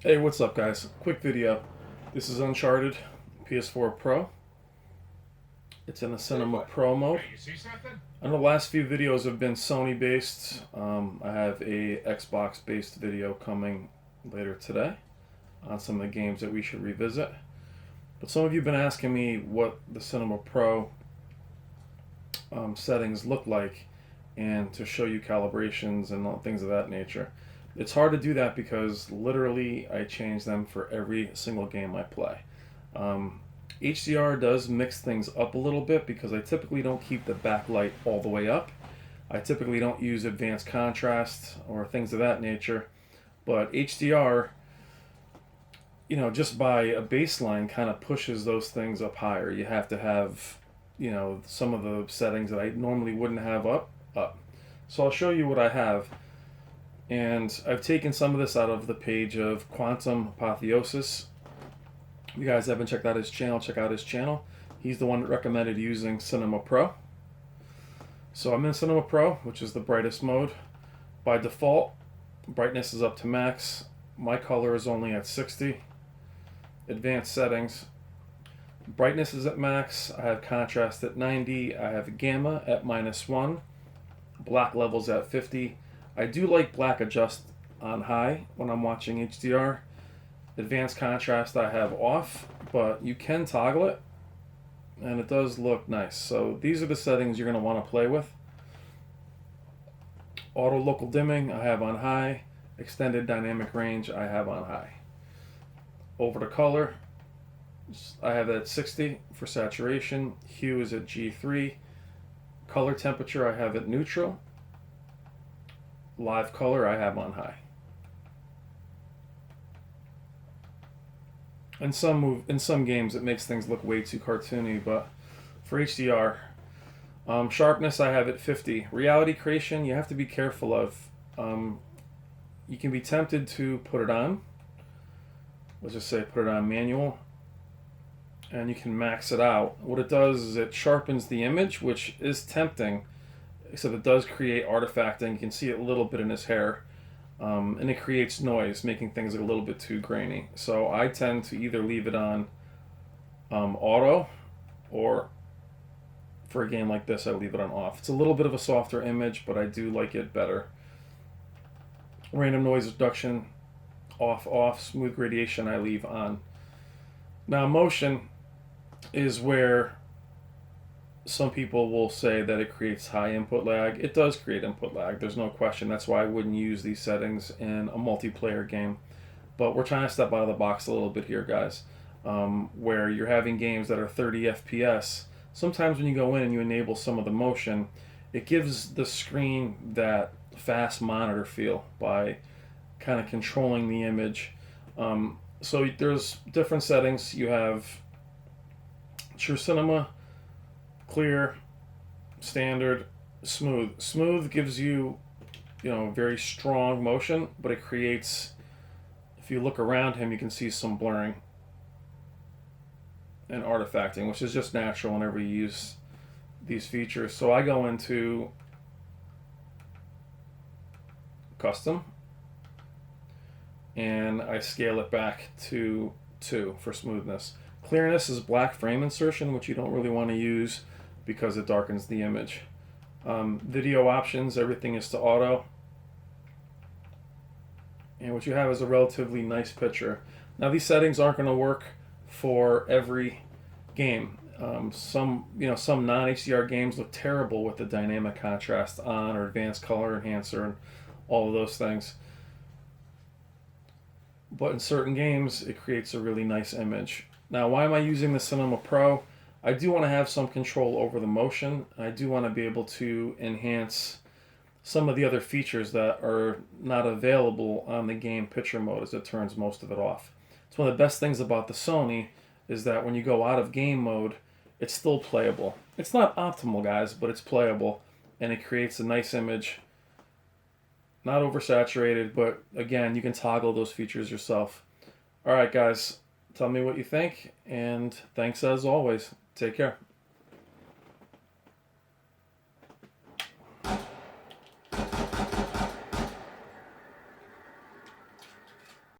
Hey, what's up, guys? Quick video. This is Uncharted PS4 Pro. It's in the Cinema Pro mode. Hey, you see something? I know the last few videos have been Sony based. I have a Xbox based video coming later today on some of the games that we should revisit. But some of you have been asking me what the Cinema Pro settings look like and to show you calibrations and things of that nature. It's hard to do that because literally I change them for every single game I play. HDR does mix things up a little bit because I typically don't keep the backlight all the way up. I typically don't use advanced contrast or things of that nature. But HDR, just by a baseline kind of pushes those things up higher. You have to have, some of the settings that I normally wouldn't have up. So I'll show you what I have. And I've taken some of this out of the page of Quantum Apotheosis. If you guys haven't checked out his channel, check out his channel. He's the one that recommended using Cinema Pro. So I'm in Cinema Pro, which is the brightest mode. By default, brightness is up to max. My color is only at 60. Advanced settings. Brightness is at max. I have contrast at 90. I have gamma at -1. Black levels at 50. I do like black adjust on high when I'm watching HDR. Advanced contrast I have off, but you can toggle it, and it does look nice. So these are the settings you're going to want to play with. Auto local dimming I have on high. Extended dynamic range I have on high. Over to color, I have it at 60 for saturation. Hue is at G3. Color temperature I have at neutral. Live color I have on high. In some games it makes things look way too cartoony, but for HDR, sharpness I have at 50. Reality creation you have to be careful of. You can be tempted to put it on. Let's just say put it on manual, and you can max it out. What it does is it sharpens the image, which is tempting. Except it does create artifacting. You can see it a little bit in his hair. And it creates noise, making things a little bit too grainy. So I tend to either leave it on auto, or for a game like this, I leave it on off. It's a little bit of a softer image, but I do like it better. Random noise reduction, off. Smooth gradation, I leave on. Now, motion is where some people will say that it creates high input lag. It does create input lag, there's no question. That's why I wouldn't use these settings in a multiplayer game. But we're trying to step out of the box a little bit here, guys. Where you're having games that are 30 FPS. Sometimes when you go in and you enable some of the motion, it gives the screen that fast monitor feel by kind of controlling the image. So there's different settings. You have True Cinema, clear, standard, smooth. Smooth gives you, very strong motion, but it creates, if you look around him, you can see some blurring and artifacting, which is just natural whenever you use these features. So I go into custom, and I scale it back to 2 for smoothness. Clearness is black frame insertion, which you don't really want to use because it darkens the image. Video options, everything is to auto. And what you have is a relatively nice picture. Now these settings aren't going to work for every game. Some non-HDR games look terrible with the dynamic contrast on, or advanced color enhancer and all of those things. But in certain games, it creates a really nice image. Now, why am I using the Cinema Pro? I do want to have some control over the motion. I do want to be able to enhance some of the other features that are not available on the game picture mode, as it turns most of it off. It's one of the best things about the Sony is that when you go out of game mode, it's still playable. It's not optimal, guys, but it's playable, and it creates a nice image. Not oversaturated, but again, you can toggle those features yourself. All right, guys, tell me what you think, and thanks as always. Take care.